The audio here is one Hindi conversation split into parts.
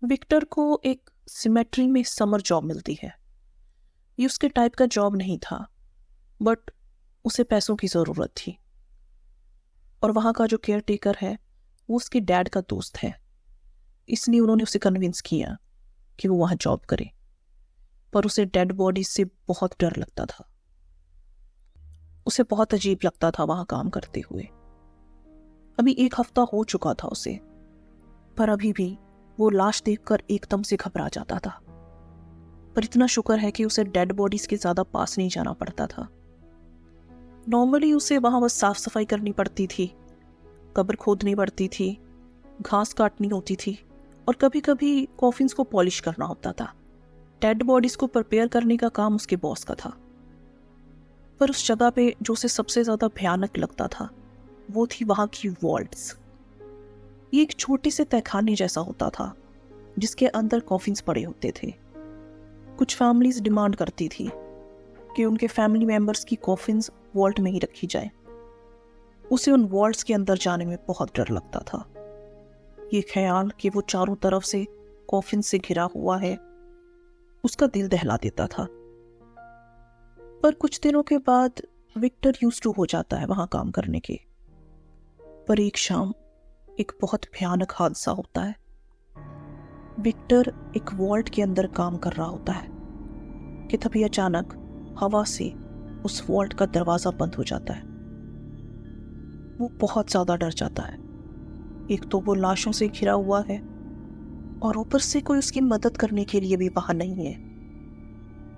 विक्टर को एक सिमेट्री में समर जॉब मिलती है। ये उसके टाइप का जॉब नहीं था, बट उसे पैसों की ज़रूरत थी। और वहाँ का जो केयर टेकर है वो उसके डैड का दोस्त है, इसलिए उन्होंने उसे कन्विंस किया कि वो वहाँ जॉब करे। पर उसे डेड बॉडी से बहुत डर लगता था। उसे बहुत अजीब लगता था वहाँ काम करते हुए। अभी 1 हफ्ता हो चुका था उसे, पर अभी भी वो लाश देखकर एकदम से घबरा जाता था। पर इतना शुक्र है कि उसे डेड बॉडीज के ज़्यादा पास नहीं जाना पड़ता था। नॉर्मली उसे वहाँ बस साफ सफाई करनी पड़ती थी, कब्र खोदनी पड़ती थी, घास काटनी होती थी और कभी कभी कॉफिन्स को पॉलिश करना होता था। डेड बॉडीज को प्रिपेयर करने का काम उसके बॉस का था। पर उस जगह पे जो उसे सबसे ज़्यादा भयानक लगता था वो थी वहाँ की वॉल्ट्स। ये एक छोटे से तहखाने जैसा होता था जिसके अंदर कॉफिन्स पड़े होते थे। कुछ फैमिलीज डिमांड करती थी कि उनके फैमिली मेंबर्स की कॉफिन्स वॉल्ट में ही रखी जाए। उसे उन वॉल्ट्स के अंदर जाने में बहुत डर लगता था। ये ख्याल कि वो चारों तरफ से कॉफिन से घिरा हुआ है उसका दिल दहला देता था। पर कुछ दिनों के बाद विक्टर यूज्ड टू हो जाता है वहां काम करने के। पर एक शाम एक बहुत भयानक हादसा होता है। विक्टर एक वॉल्ट के अंदर काम कर रहा होता है कि तभी अचानक हवा से उस वॉल्ट का दरवाजा बंद हो जाता है। वो बहुत ज्यादा डर जाता है। एक तो वो लाशों से घिरा हुआ है और ऊपर से कोई उसकी मदद करने के लिए भी वहां नहीं है।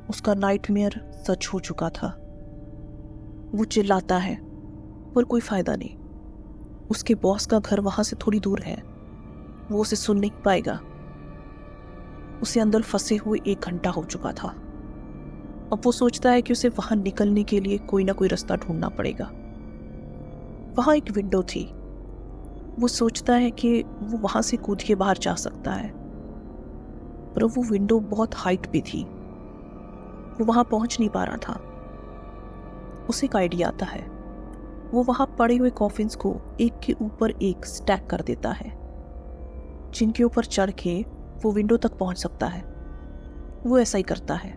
उसका नाइटमेयर सच हो चुका था। वो चिल्लाता है पर कोई फायदा नहीं। उसके बॉस का घर वहां से थोड़ी दूर है, वो उसे सुन नहीं पाएगा। उसे अंदर फंसे हुए 1 घंटा हो चुका था। अब वो सोचता है कि उसे वहां निकलने के लिए कोई ना कोई रास्ता ढूंढना पड़ेगा। वहां एक विंडो थी। वो सोचता है कि वो वहां से कूद के बाहर जा सकता है, पर वो विंडो बहुत हाइट पे थी। वो वहां पहुंच नहीं पा रहा था। उसे एक आइडिया आता है। वो वहां पड़े हुए कॉफिन्स को एक के ऊपर एक स्टैक कर देता है, जिनके ऊपर चढ़ के वो विंडो तक पहुंच सकता है। वो ऐसा ही करता है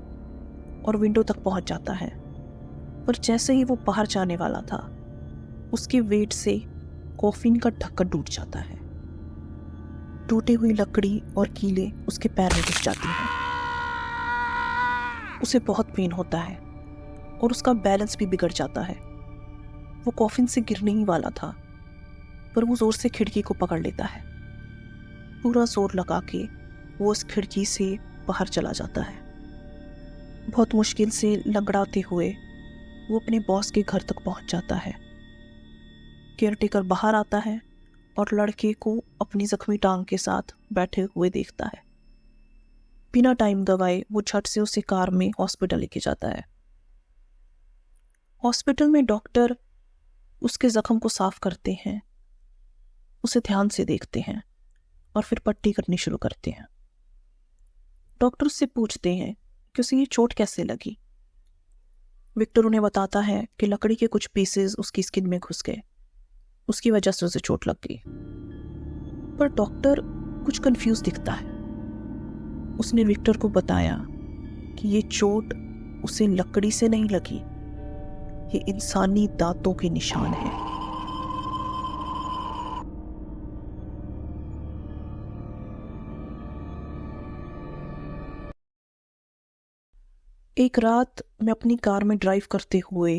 और विंडो तक पहुंच जाता है। पर जैसे ही वो बाहर जाने वाला था, उसके वेट से कॉफिन का ढक्कन टूट जाता है। टूटी हुई लकड़ी और कीले उसके पैर में घुस जाती हैं। उसे बहुत पेन होता है और उसका बैलेंस भी बिगड़ जाता है। वो कॉफिन से गिरने ही वाला था, पर वो जोर से खिड़की को पकड़ लेता है। पूरा जोर लगा के वो उस खिड़की से बाहर चला जाता है। बहुत मुश्किल से लंगड़ाते हुए वो अपने बॉस के घर तक पहुंच जाता है। केयरटेकर बाहर आता है और लड़के को अपनी जख्मी टांग के साथ बैठे हुए देखता है। बिना टाइम गवाए वो झट से उसे कार में हॉस्पिटल लेके जाता है। हॉस्पिटल में डॉक्टर उसके जख्म को साफ करते हैं, उसे ध्यान से देखते हैं और फिर पट्टी करनी शुरू करते हैं। डॉक्टर उससे पूछते हैं कि उसे ये चोट कैसे लगी। विक्टर उन्हें बताता है कि लकड़ी के कुछ पीसेस उसकी स्किन में घुस गए, उसकी वजह से उसे चोट लग गई। पर डॉक्टर कुछ कंफ्यूज दिखता है। उसने विक्टर को बताया कि ये चोट उसे लकड़ी से नहीं लगी, ये इंसानी दांतों के निशान है। एक रात मैं अपनी कार में ड्राइव करते हुए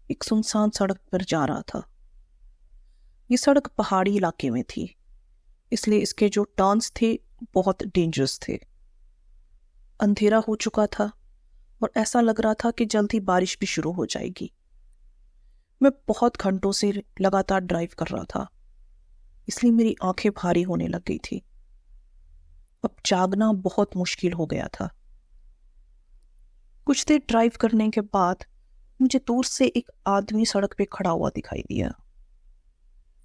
एक सुनसान सड़क पर जा रहा था। ये सड़क पहाड़ी इलाके में थी, इसलिए इसके जो टर्न्स थे बहुत डेंजरस थे। अंधेरा हो चुका था और ऐसा लग रहा था कि जल्द ही बारिश भी शुरू हो जाएगी। मैं बहुत घंटों से लगातार ड्राइव कर रहा था, इसलिए मेरी आंखें भारी होने लग गई थी। अब जागना बहुत मुश्किल हो गया था। कुछ देर ड्राइव करने के बाद मुझे दूर से एक आदमी सड़क पे खड़ा हुआ दिखाई दिया।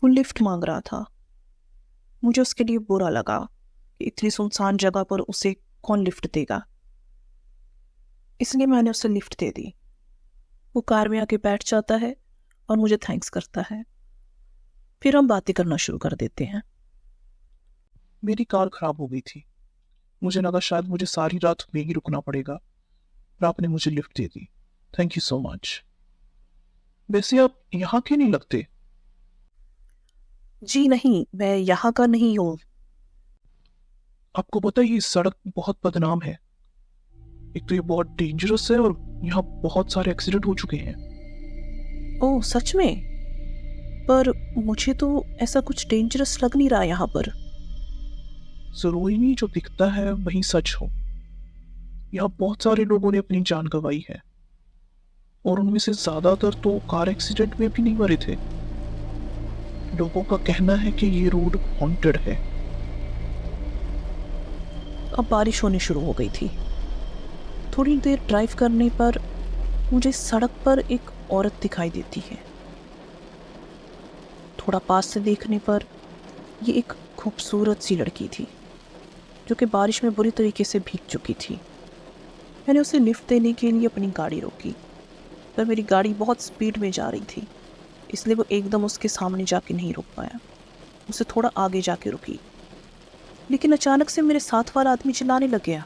वो लिफ्ट मांग रहा था। मुझे उसके लिए बुरा लगा कि इतनी सुनसान जगह पर उसे कौन लिफ्ट देगा, इसलिए मैंने उसे लिफ्ट दे दी। वो कार में आके बैठ जाता है और मुझे थैंक्स करता है। फिर हम बातें करना शुरू कर देते हैं। मेरी कार खराब हो गई थी, मुझे लगा शायद मुझे सारी रात में ही रुकना पड़ेगा, पर आपने मुझे lift they the. Thank you so much. वैसे आप यहाँ क्यों नहीं लगते? जी नहीं, मैं यहाँ का नहीं हूँ। आपको पता है ये सड़क बहुत बदनाम है। एक तो ये बहुत डेंजरस है और यहाँ बहुत सारे एक्सीडेंट हो चुके हैं। ओह सच में? पर मुझे तो ऐसा कुछ डेंजरस लग नहीं रहा यहाँ पर। जरूरी नहीं जो दिखता है वही सच हो। यहाँ बहुत सारे लोगों ने अपनी जान गंवाई है और उनमें से ज्यादातर तो कार एक्सीडेंट में भी नहीं मरे थे। लोगों का कहना है कि ये रोड हॉन्टेड है। अब बारिश होनी शुरू हो गई थी। थोड़ी देर ड्राइव करने पर मुझे सड़क पर एक औरत दिखाई देती है। थोड़ा पास से देखने पर ये एक खूबसूरत सी लड़की थी जो कि बारिश में बुरी तरीके से भीग चुकी थी। मैंने उसे लिफ्ट देने के लिए अपनी गाड़ी रोकी, पर मेरी गाड़ी बहुत स्पीड में जा रही थी, इसलिए वो एकदम उसके सामने जाके नहीं रुक पाया। उसे थोड़ा आगे जाके रुकी, लेकिन अचानक से मेरे साथ वाला आदमी चिल्लाने लग गया।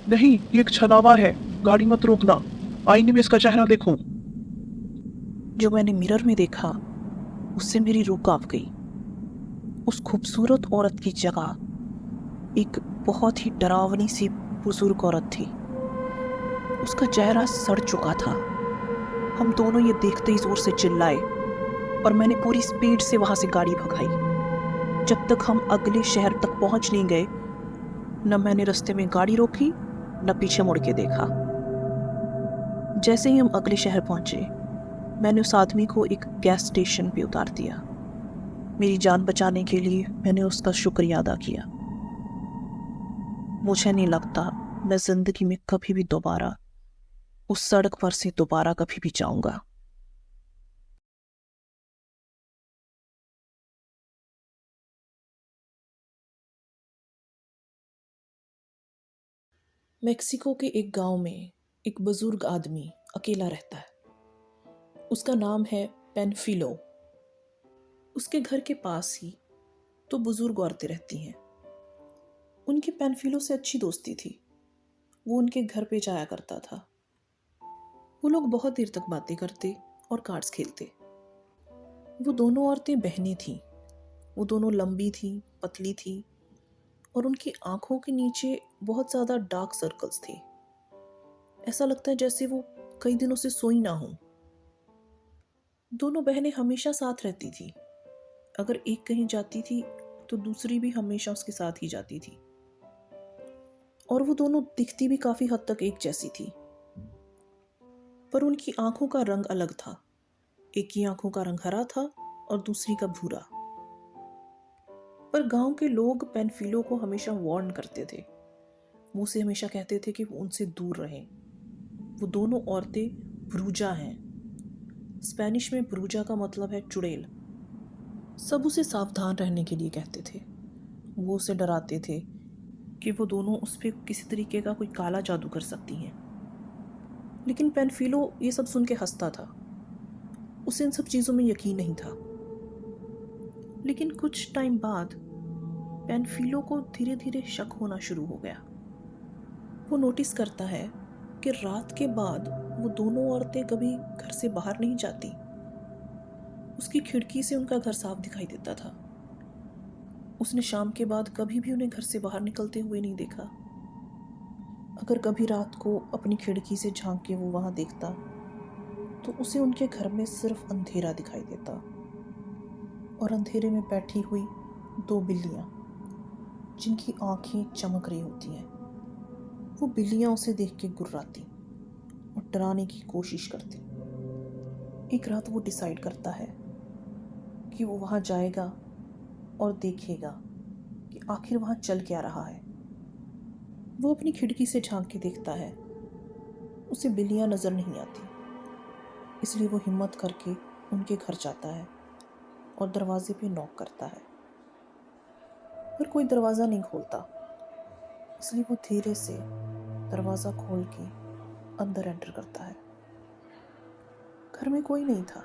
नहीं, ये एक छलावा है, गाड़ी मत रोकना, आईने में इसका चेहरा देखो। जो मैंने मिरर में देखा उससे मेरी रूह कांप गई। उस खूबसूरत औरत की जगह एक बहुत ही डरावनी सी बुजुर्ग औरत थी। उसका चेहरा सड़ चुका था। हम दोनों ये देखते ही जोर से चिल्लाए और मैंने पूरी स्पीड से वहां से गाड़ी भगाई। जब तक हम अगले शहर तक पहुंच नहीं गए, न मैंने रास्ते में गाड़ी रोकी न पीछे मुड़ के देखा। जैसे ही हम अगले शहर पहुंचे, मैंने उस आदमी को एक गैस स्टेशन पे उतार दिया। मेरी जान बचाने के लिए मैंने उसका शुक्रिया अदा किया। मुझे नहीं लगता मैं जिंदगी में कभी भी दोबारा उस सड़क पर से दोबारा कभी भी जाऊंगा। मेक्सिको के एक गांव में एक बुजुर्ग आदमी अकेला रहता है। उसका नाम है पेनफिलो। उसके घर के पास ही तो बुजुर्ग औरतें रहती हैं। उनकी पेनफिलो से अच्छी दोस्ती थी। वो उनके घर पे जाया करता था। वो लोग बहुत देर तक बातें करते और कार्ड्स खेलते। वो दोनों औरतें बहनें थीं। वो दोनों लंबी थी, पतली थी, और उनकी आंखों के नीचे बहुत ज़्यादा डार्क सर्कल्स थे। ऐसा लगता है जैसे वो कई दिनों से सोई ना हो। दोनों बहनें हमेशा साथ रहती थी। अगर एक कहीं जाती थी तो दूसरी भी हमेशा उसके साथ ही जाती थी। और वो दोनों दिखती भी काफी हद तक एक जैसी थी, पर उनकी आंखों का रंग अलग था। एक की आंखों का रंग हरा था और दूसरी का भूरा। पर गांव के लोग पेनफिलो को हमेशा वार्न करते थे। मुंह से हमेशा कहते थे कि वो उनसे दूर रहें। वो दोनों औरतें ब्रूजा हैं। स्पेनिश में ब्रूजा का मतलब है चुड़ैल। सब उसे सावधान रहने के लिए कहते थे। वो उसे डराते थे कि वो दोनों उस पर किसी तरीके का कोई काला जादू कर सकती हैं। लेकिन पेनफिलो ये सब सुन के हंसता था। उसे इन सब चीज़ों में यकीन नहीं था। लेकिन कुछ टाइम बाद पेनफिलो को धीरे धीरे शक होना शुरू हो गया। वो नोटिस करता है कि रात के बाद वो दोनों औरतें कभी घर से बाहर नहीं जाती। उसकी खिड़की से उनका घर साफ दिखाई देता था। उसने शाम के बाद कभी भी उन्हें घर से बाहर निकलते हुए नहीं देखा। अगर कभी रात को अपनी खिड़की से झांक के वो वहां देखता तो उसे उनके घर में सिर्फ अंधेरा दिखाई देता और अंधेरे में बैठी हुई दो बिल्लियां जिनकी आंखें चमक रही होती हैं। वो बिल्लियां उसे देख के गुर्राती और डराने की कोशिश करती। एक रात वो डिसाइड करता है कि वो वहां जाएगा और देखेगा कि आखिर वहां चल क्या रहा है। वो अपनी खिड़की से झांक के देखता है। उसे बिल्लियां नजर नहीं आती, इसलिए वो हिम्मत करके उनके घर जाता है और दरवाजे पे नॉक करता है। पर कोई दरवाज़ा नहीं खोलता, इसलिए वो धीरे से दरवाज़ा खोल के अंदर एंटर करता है। घर में कोई नहीं था।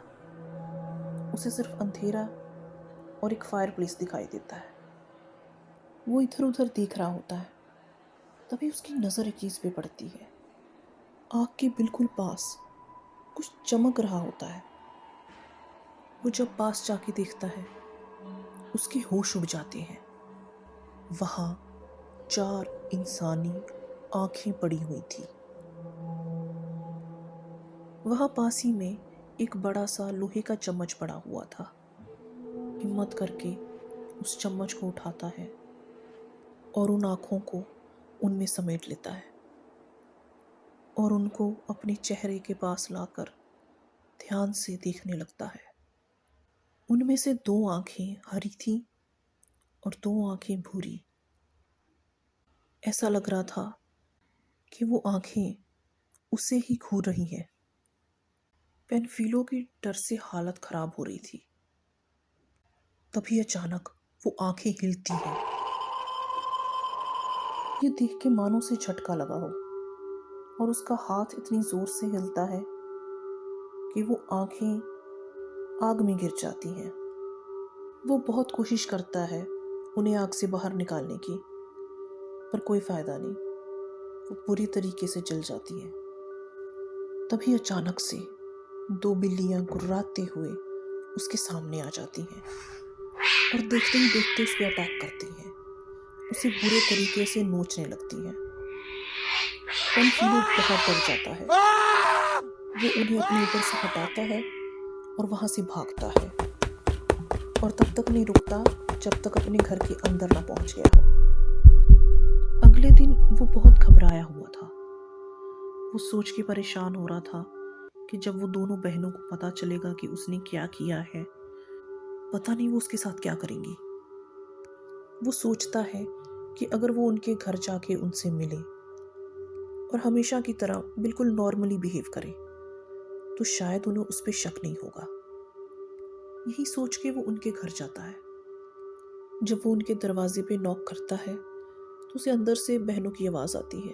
उसे सिर्फ अंधेरा और एक फायर प्लेस दिखाई देता है। वो इधर उधर देख रहा होता है। तभी उसकी नज़र एक चीज़ पे पड़ती है। आँख के बिल्कुल पास कुछ चमक रहा होता है। वो जब पास जाके देखता है, उसके होश उड़ जाते हैं। वहाँ 4 इंसानी आँखें पड़ी हुई थी। वहाँ पास ही में एक बड़ा सा लोहे का चम्मच पड़ा हुआ था। हिम्मत करके उस चम्मच को उठाता है और उन आँखों को उनमें समेट लेता है और उनको अपने चेहरे के पास लाकर ध्यान से देखने लगता है। उनमें से 2 आँखें हरी थीं और 2 आँखें भूरी। ऐसा लग रहा था कि वो आँखें उसे ही घूर रही हैं। पेनफिलो की डर से हालत खराब हो रही थी। तभी अचानक वो आँखें हिलती हैं। ये देख के मानो उसे झटका लगा हो और उसका हाथ इतनी जोर से हिलता है कि वो आँखें आग में गिर जाती हैं। वो बहुत कोशिश करता है उन्हें आग से बाहर निकालने की, पर कोई फायदा नहीं। वो पूरी तरीके से जल जाती है। तभी अचानक से 2 बिल्लियां गुर्राते हुए उसके सामने आ जाती हैं और देखते ही देखते उस पर अटैक करती हैं। उसे बुरे तरीके से नोचने लगती हैं। पेनफिलो बहुत डर जाता है। वो उन्हें अपने ऊपर से हटाता है और वहां से भागता है और तब तक नहीं रुकता जब तक अपने घर के अंदर ना पहुंच गया हो। अगले दिन वो बहुत घबराया हुआ था। वो सोच के परेशान हो रहा था कि जब वो दोनों बहनों को पता चलेगा कि उसने क्या किया है, पता नहीं वो उसके साथ क्या करेंगी। वो सोचता है कि अगर वो उनके घर जाके उनसे मिले और हमेशा की तरह बिल्कुल नॉर्मली बिहेव करे तो शायद उन्हें उस पर शक नहीं होगा। यही सोच के वो उनके घर जाता है। जब वो उनके दरवाजे पे नॉक करता है तो उसे अंदर से बहनों की आवाज़ आती है।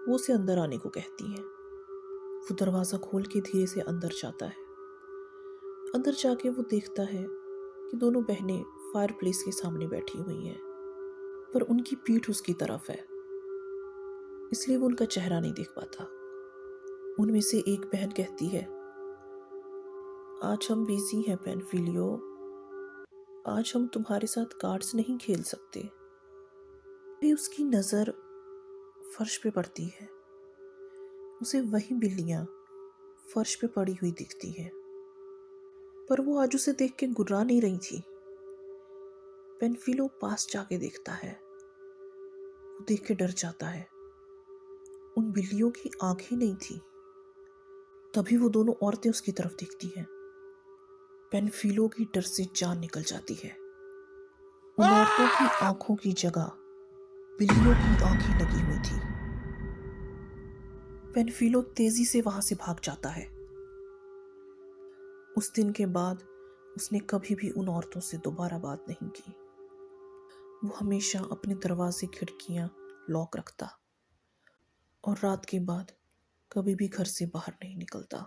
वो उसे अंदर आने को कहती हैं। वो दरवाज़ा खोल के धीरे से अंदर जाता है। अंदर जाके वो देखता है कि दोनों बहनें फायर प्लेस के सामने बैठी हुई हैं, पर उनकी पीठ उसकी तरफ है, इसलिए वो उनका चेहरा नहीं देख पाता। उनमें से एक बहन कहती है, आज हम बिजी हैं पेनफिलियो, आज हम तुम्हारे साथ कार्ड्स नहीं खेल सकते। फिर उसकी नज़र फर्श पे पड़ती है। उसे वही बिल्लियां फर्श पे पड़ी हुई दिखती हैं, पर वो आज उसे देख के गुर्रा नहीं रही थी। पेनफिलो पास जाके देखता है। वो देख के डर जाता है। उन बिल्लियों की आंखें नहीं थी। तभी वो दोनों औरतें उसकी तरफ देखती हैं। पेनफिलो की डर से जान निकल जाती है। उन औरतों की आंखों की जगह बिल्लियों की आंखें लगी हुई थी। पेनफिलो तेजी से वहां से भाग जाता है। उस दिन के बाद उसने कभी भी उन औरतों से दोबारा बात नहीं की। वो हमेशा अपने दरवाजे खिड़कियां लॉक रखता और रात के बाद कभी भी घर से बाहर नहीं निकलता।